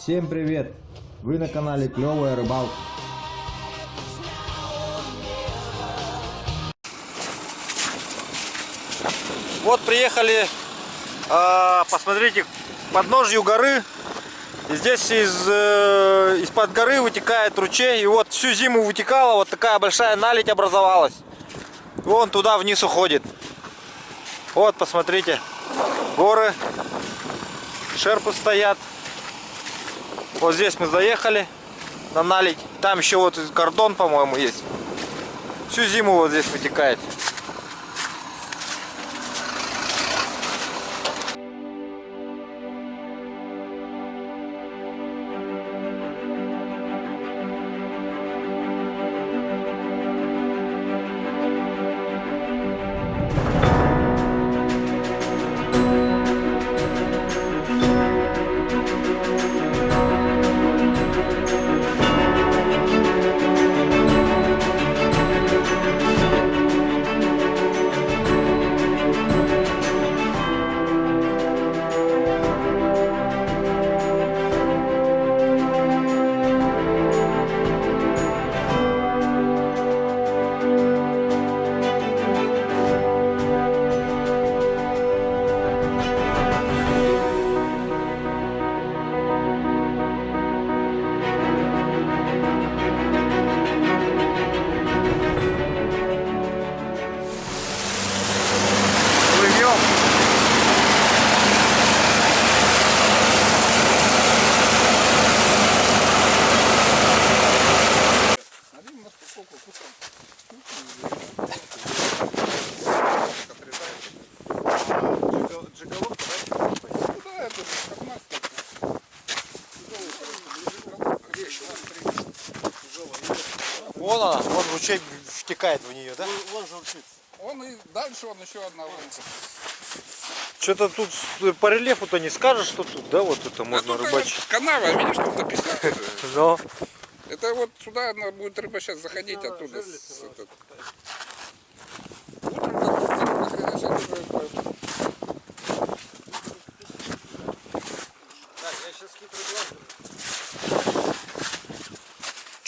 Всем привет! Вы на канале Клевая Рыбалка. Вот приехали, посмотрите, к подножью горы. И здесь из-под горы вытекает ручей. И вот всю зиму вытекала, вот такая большая наледь образовалась. И вон туда вниз уходит. Вот, посмотрите, горы, шерпы стоят. Вот здесь мы заехали на наледь. Там еще вот кордон, по-моему, есть. Всю зиму вот здесь вытекает. Вон она, вон ручей втекает в нее, да? Он и дальше он еще одна лунка. Что-то тут по рельефу-то не скажешь, что тут, да, вот это можно рыбачить. Вот канава, видишь, тут написано. Но Это вот сюда она будет рыба сейчас заходить оттуда.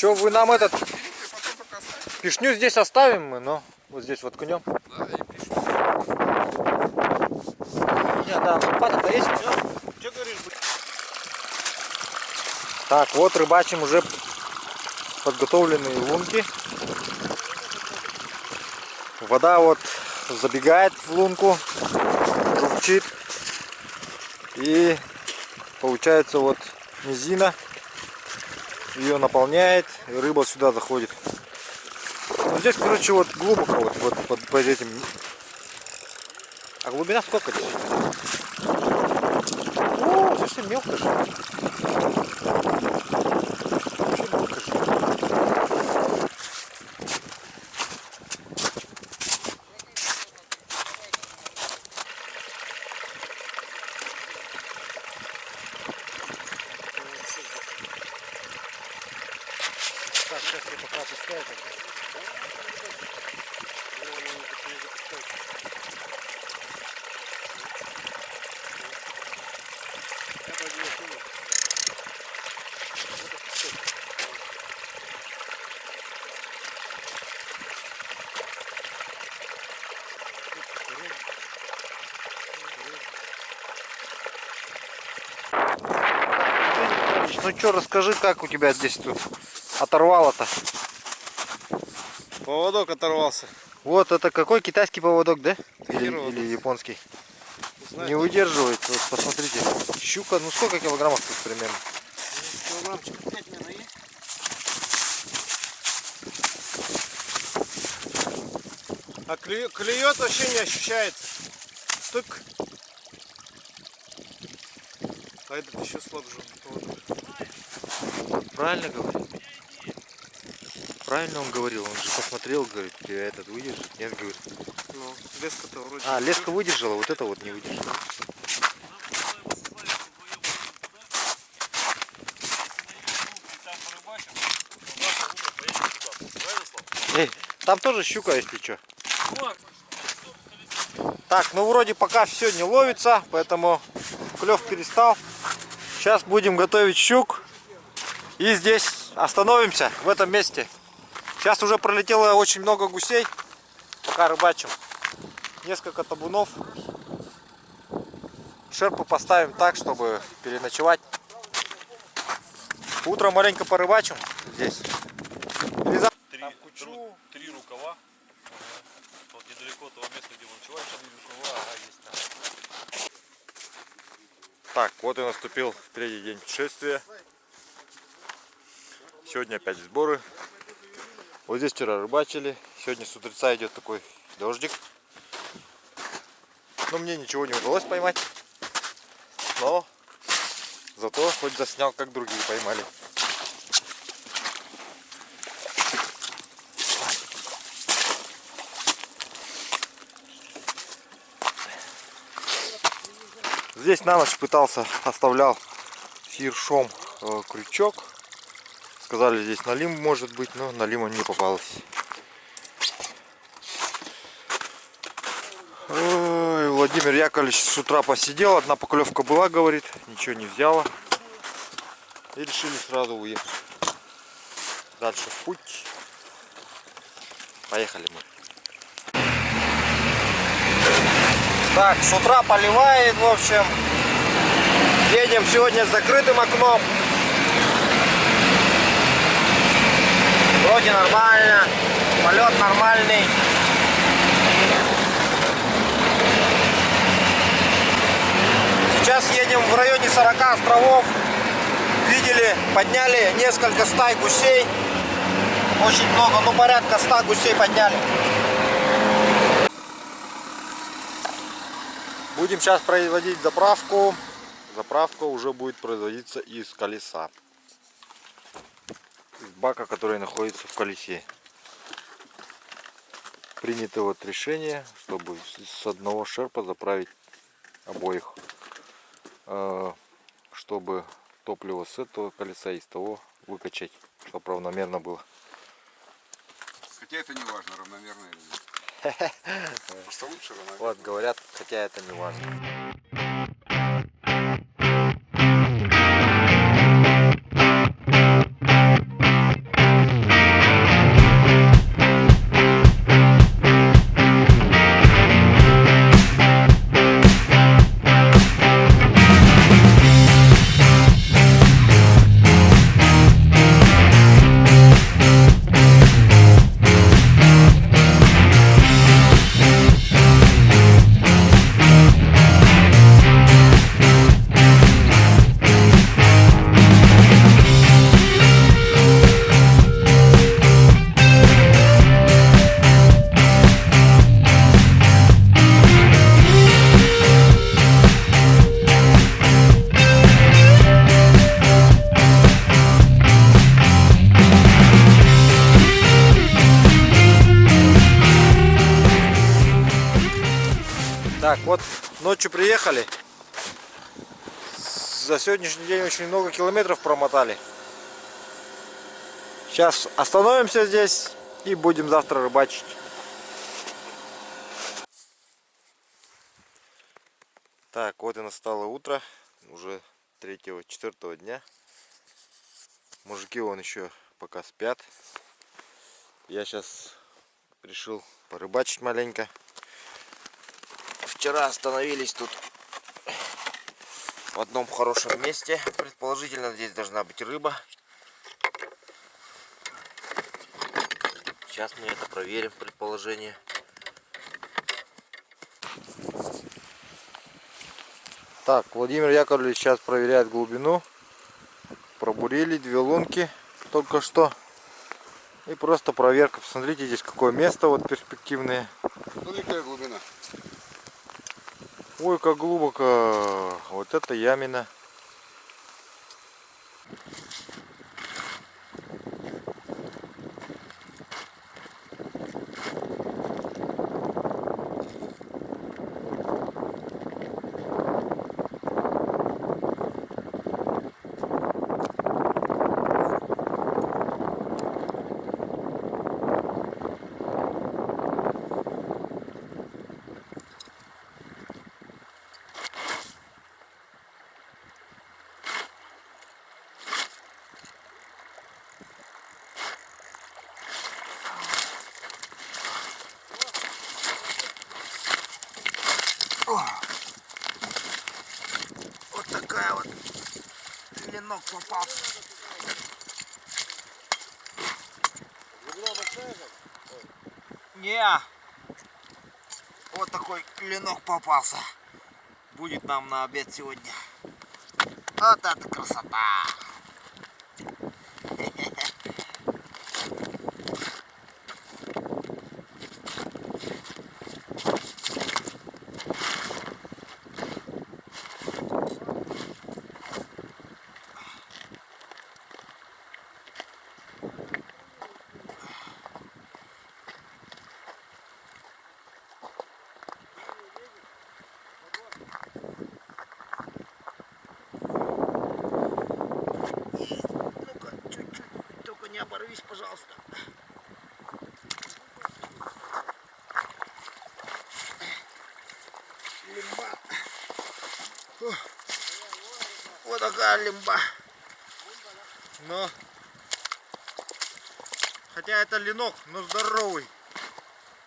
что вы нам этот пишню здесь оставим мы, но вот здесь воткнем. Да, и пишу. Нет, да, лопата-то есть. Что говоришь? Так, вот рыбачим уже подготовленные лунки. Вода вот забегает в лунку, журчит. И получается вот низина. Ее наполняет, и рыба сюда заходит. Ну, здесь, короче, вот глубоко, вот под этим. А глубина сколько здесь? О, совсем мелко же. Вообще мелко же. Так, сейчас я пока опускаю это. Ну что, расскажи, как у тебя здесь тут оторвало-то? Поводок оторвался. Вот это какой китайский поводок, да? Херово. Или японский? Знаю, Не выдерживает. Вот посмотрите. Щука, ну сколько килограммов тут примерно? килограммчик 5 наверное, есть. А клюет вообще не ощущается. Стык. А этот еще слабже. Правильно говорит? Правильно он говорил. Он же посмотрел, говорит, тебя этот выдержит. Нет, говорит. Ну, леска-то вроде. А, леска выдержала, вот это вот не выдержала. Там тоже щука, если что. Так, ну вроде пока все не ловится, поэтому клев перестал. Сейчас будем готовить щук. И здесь остановимся, в этом месте. Сейчас уже пролетело очень много гусей. Пока рыбачим. Несколько табунов. Шерпы поставим так, чтобы переночевать. Утром маленько порыбачим здесь. Три рукава. Вот недалеко от того места, где мы ночевали, 3 рукава, есть там. Так, вот и наступил третий день путешествия. Сегодня опять сборы. Вот здесь вчера рыбачили. Сегодня с утреца идет такой дождик. Но мне ничего не удалось поймать. Но зато хоть заснял, как другие поймали. Здесь на ночь пытался, оставлял фиршом крючок. Сказали, здесь налим может быть, но налима не попалось. Ой, Владимир Яковлевич с утра посидел, одна поклевка была, говорит, ничего не взяла. И решили сразу уехать. Дальше в путь. Поехали мы. Так, с утра поливает, в общем. Едем сегодня с закрытым окном. Вроде нормально. Полет нормальный. Сейчас едем в районе 40 островов. Видели, подняли несколько стай гусей. Очень много, ну порядка 100 гусей подняли. Будем сейчас производить заправку. Заправка уже будет производиться из колеса. Из бака, который находится в колесе. Принято вот решение, чтобы с одного шерпа заправить обоих. Чтобы топливо с этого колеса и с того выкачать, чтобы равномерно было. Хотя это не важно, равномерно или нет. Просто лучше равномерно. Вот говорят, хотя это не важно. Так, вот ночью приехали. За сегодняшний день очень много километров промотали. Сейчас остановимся здесь и будем завтра рыбачить. Так, вот и настало утро. Уже 3-4 дня. Мужики вон еще пока спят. Я сейчас решил порыбачить маленько. Вчера остановились тут в одном хорошем месте. Предположительно, здесь должна быть рыба. Сейчас мы это проверим, предположение. Так, Владимир Яковлевич сейчас проверяет глубину. Пробурили 2 лунки только что. И просто проверка. Посмотрите, здесь какое место вот перспективное. Великая глубина. Ой, как глубоко. Вот это ямина. ленок попался. Не. Вот такой ленок попался. Будет нам на обед сегодня. Вот это красота. Ну-ка, чуть-чуть, только не оборвись, пожалуйста. Лимба. Вот такая лимба. Но, хотя это ленок, но здоровый.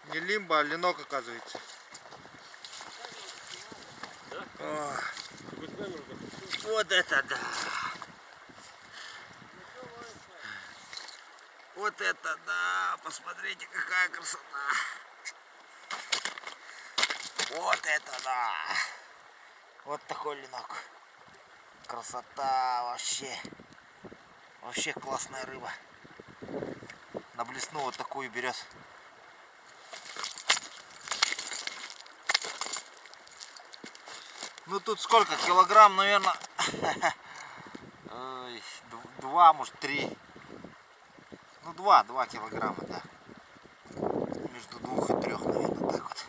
Не лимба, а ленок, оказывается. О, вот это да. Вот это да. Посмотрите, какая красота. Вот это да. Вот такой ленок. Красота вообще. Вообще классная рыба. На блесну вот такую берет. Ну тут сколько? Килограмм, наверное. 2, может 3. Ну 2 килограмма, да. Между 2 и 3, наверное, так вот.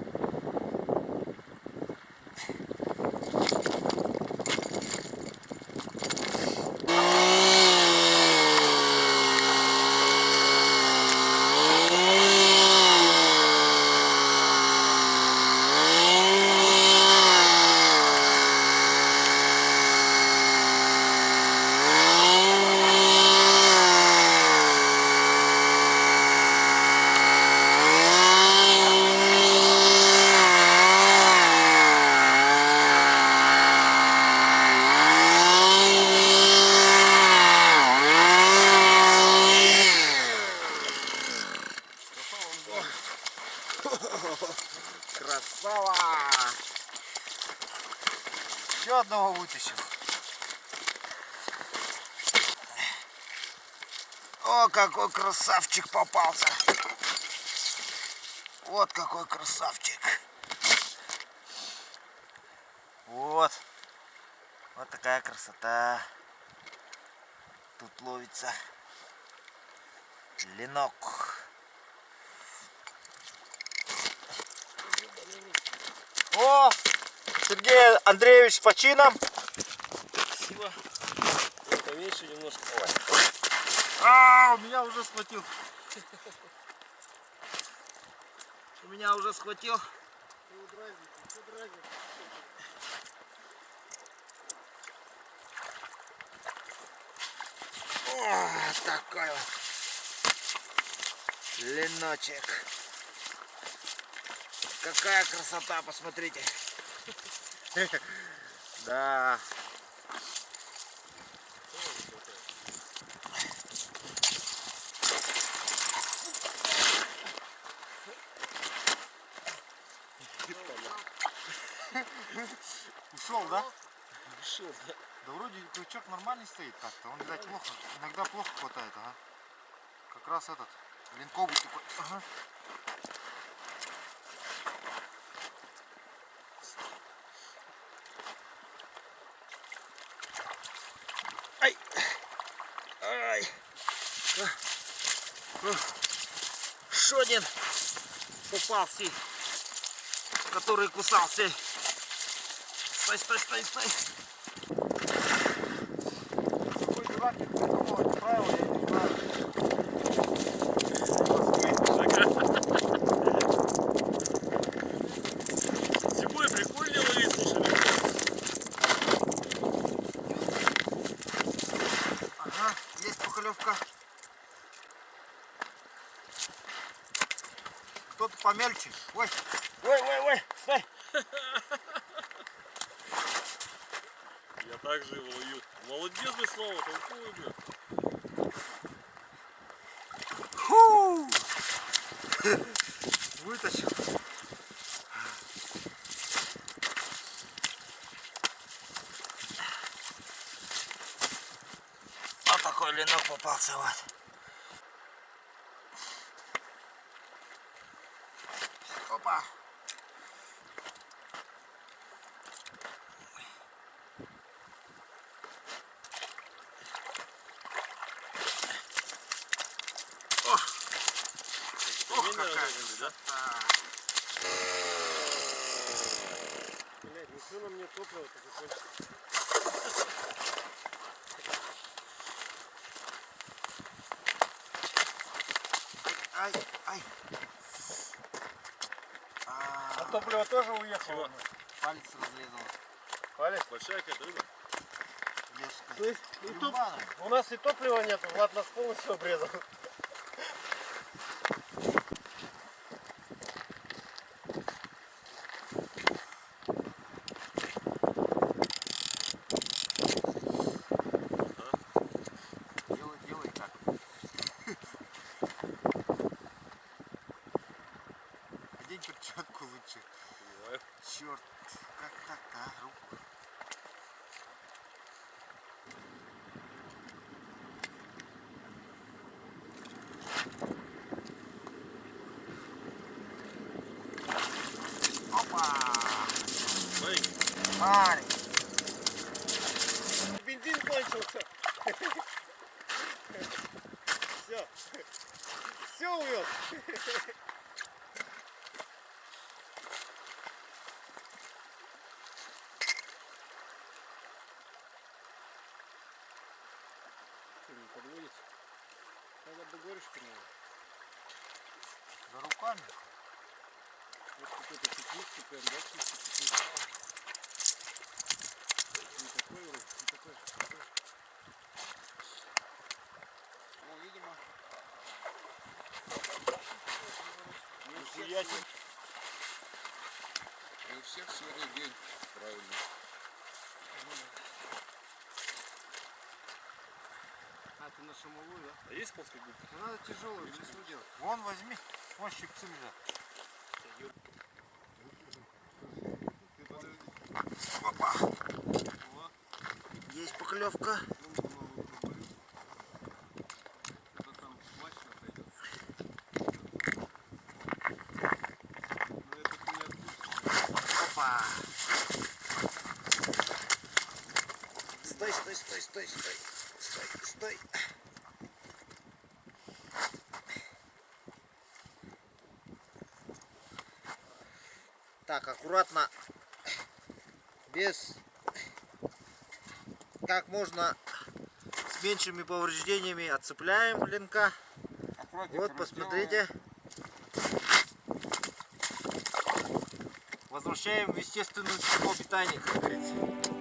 Красава! Еще одного вытащил. О, какой красавчик попался! Вот какой красавчик! Вот. Вот такая красота. Тут ловится ленок. О, Сергей Андреевич с почином. Спасибо. Поменьше немножко. У меня уже схватил. У меня уже схватил. О, такой вот леночек. Какая красота, посмотрите. Да. Ушел, да? Ушел, да? Да вроде крючок нормальный стоит так-то. Он, видать, плохо. Иногда плохо хватает, ага. Как раз этот. Линковый такой. Ага. Ай! Ай! Еще один попался, который кусался. Стой, стой, стой, стой. Какой дурак это придумал это правило, я не знаю. Зимой прикольнее ловить, слушай. Ага, есть пухолевка. Кто-то помельче. Ой, ой, ой, ой, стой. Я также его ловлю. Молодец, блядь, Слава, толковый, блядь. Фу! Вытащил. Вот такой ленок попался, вот. Опа. Ох, какая красота. Блядь, ничего на мне топливо-то закончится. Ай, ай. А топливо тоже уехало. Палец разрезал. Палец, большая какая-то рыба. То есть У нас и топлива нет, Влад нас полностью обрезал. Делай так. Одень перчатку лучше. Черт, как так-то, а? Руку. Опа! Маленький. Бензин кончился. Все. Все увез. Не подводится. Надо бы горюшку, наверное. За руками. Вот какой-то тепличный, прям, да, чистый тепличный. Не такой вроде, не такой. Ну, видимо. Нихуя себе. И у всех сегодня день. Правильно. А, ты на шамовую, да? А есть плоская губка? Ну, надо тяжелую, весну делать. Вон возьми. Вон щипцы лежат. Опа. Есть поклевка. Это там смачно отойдет. Но это ты не отпустишь. Опа. Стой, стой, стой, стой, стой. Стой, стой. Так, аккуратно, без, как можно, с меньшими повреждениями отцепляем ленка. Аккуратненько Вот, посмотрите. Возвращаем в естественную среду обитания, как говорится.